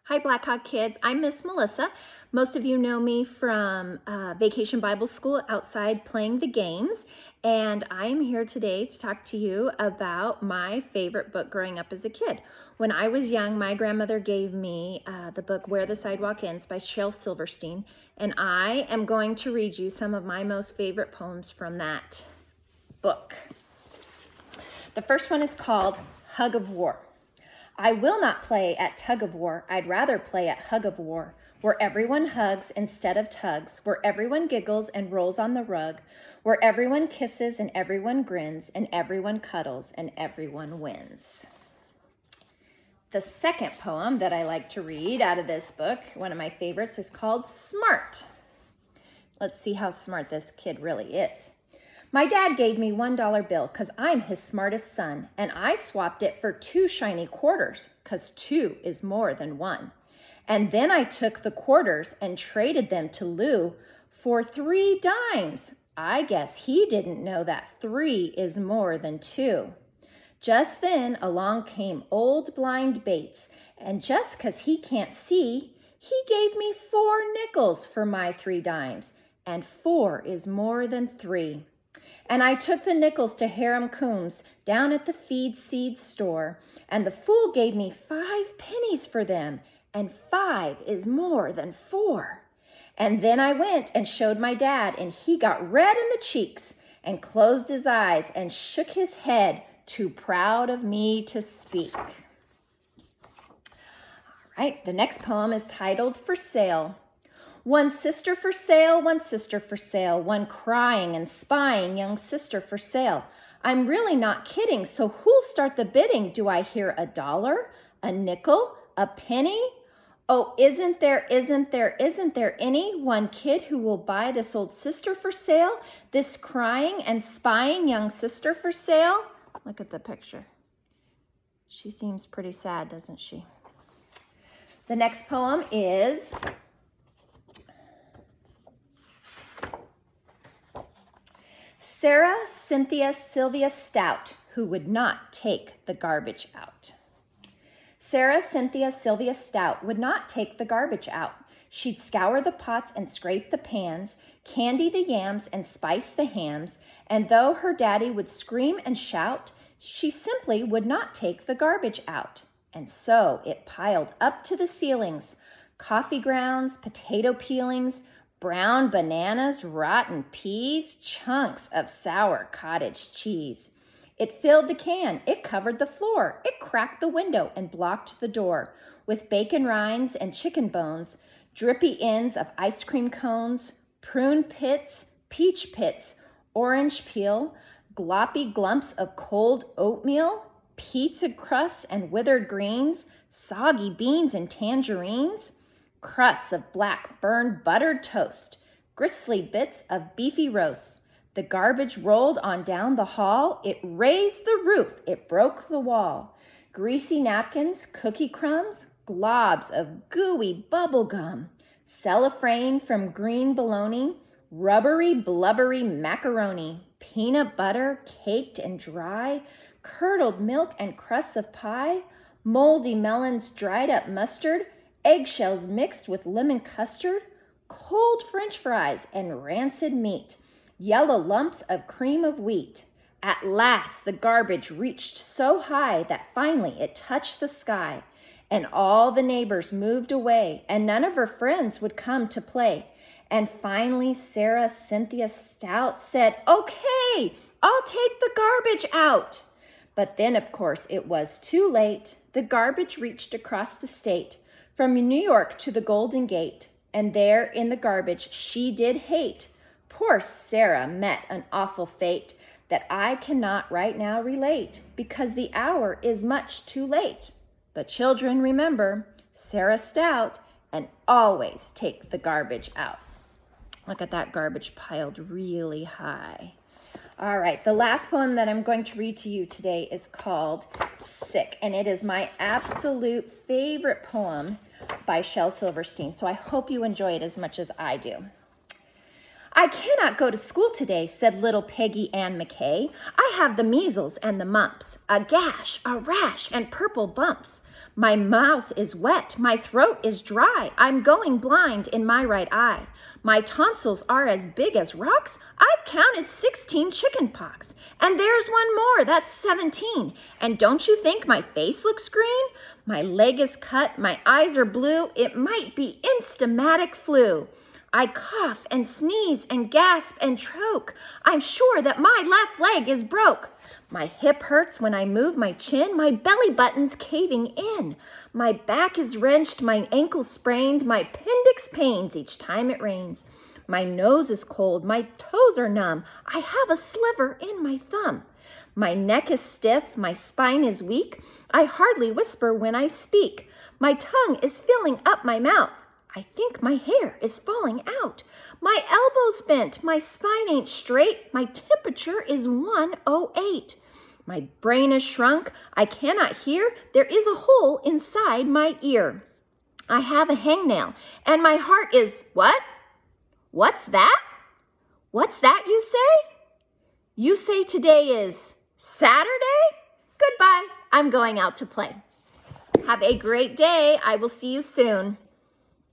Hi, Bhawk Kids. I'm Miss Melissa. Most of you know me from Vacation Bible School outside playing the games, and I am here today to talk to you about my favorite book growing up as a kid. When I was young, my grandmother gave me the book Where the Sidewalk Ends by Shel Silverstein, and I am going to read you some of my most favorite poems from that book. The first one is called Hug of War. I will not play at tug of war. I'd rather play at hug of war, where everyone hugs instead of tugs, where everyone giggles and rolls on the rug, where everyone kisses and everyone grins and everyone cuddles and everyone wins. The second poem that I like to read out of this book, one of my favorites, is called Smart. Let's see how smart this kid really is. My dad gave me $1 bill because I'm his smartest son, and I swapped it for 2 shiny quarters because 2 is more than 1. And then I took the quarters and traded them to Lou for 3 dimes. I guess he didn't know that 3 is more than 2. Just then along came old blind Bates, and just because he can't see, he gave me 4 nickels for my 3 dimes, and 4 is more than 3. And I took the nickels to Hiram Coombs down at the feed seed store, and the fool gave me 5 pennies for them, and 5 is more than 4. And then I went and showed my dad, and he got red in the cheeks and closed his eyes and shook his head, too proud of me to speak. All right, the next poem is titled For Sale. One sister for sale, one sister for sale, one crying and spying young sister for sale. I'm really not kidding, so who'll start the bidding? Do I hear $1, a nickel, a penny? Oh, isn't there any one kid who will buy this old sister for sale? This crying and spying young sister for sale? Look at the picture. She seems pretty sad, doesn't she? The next poem is Sarah Cynthia Sylvia Stout, who would not take the garbage out. Sarah Cynthia Sylvia Stout would not take the garbage out. She'd scour the pots and scrape the pans, candy the yams and spice the hams, and though her daddy would scream and shout, she simply would not take the garbage out. And so it piled up to the ceilings, coffee grounds, potato peelings, brown bananas, rotten peas, chunks of sour cottage cheese. It filled the can, it covered the floor, it cracked the window and blocked the door with bacon rinds and chicken bones, drippy ends of ice cream cones, prune pits, peach pits, orange peel, gloppy glumps of cold oatmeal, pizza crusts and withered greens, soggy beans and tangerines, crusts of black burned buttered toast, gristly bits of beefy roast. The garbage rolled on down the hall. It raised the roof. It broke the wall. Greasy napkins, cookie crumbs, globs of gooey bubble gum, cellophane from green bologna, rubbery, blubbery macaroni, peanut butter caked and dry, curdled milk and crusts of pie, moldy melons, dried up mustard, eggshells mixed with lemon custard, cold French fries and rancid meat, yellow lumps of cream of wheat. At last, the garbage reached so high that finally it touched the sky, and all the neighbors moved away, and none of her friends would come to play. And finally, Sarah Cynthia Stout said, "Okay, I'll take the garbage out." But then, of course, it was too late. The garbage reached across the state, from New York to the Golden Gate, and there in the garbage she did hate. Poor Sarah met an awful fate that I cannot right now relate, because the hour is much too late. But children, remember, Sarah Stout, and always take the garbage out. Look at that garbage piled really high. All right, the last poem that I'm going to read to you today is called Sick, and it is my absolute favorite poem by Shel Silverstein, so I hope you enjoy it as much as I do. I cannot go to school today, said little Peggy Ann McKay. I have the measles and the mumps, a gash, a rash, and purple bumps. My mouth is wet, my throat is dry, I'm going blind in my right eye. My tonsils are as big as rocks, I've counted 16 chicken pox. And there's one more, that's 17. And don't you think my face looks green? My leg is cut, my eyes are blue, it might be instamatic flu. I cough and sneeze and gasp and choke. I'm sure that my left leg is broke. My hip hurts when I move my chin. My belly button's caving in. My back is wrenched, my ankle sprained. My appendix pains each time it rains. My nose is cold, my toes are numb. I have a sliver in my thumb. My neck is stiff, my spine is weak. I hardly whisper when I speak. My tongue is filling up my mouth. I think my hair is falling out. My elbow's bent, my spine ain't straight. My temperature is 108. My brain is shrunk, I cannot hear. There is a hole inside my ear. I have a hangnail, and my heart is, what? What's that? What's that you say? You say today is Saturday? Goodbye, I'm going out to play. Have a great day. I will see you soon.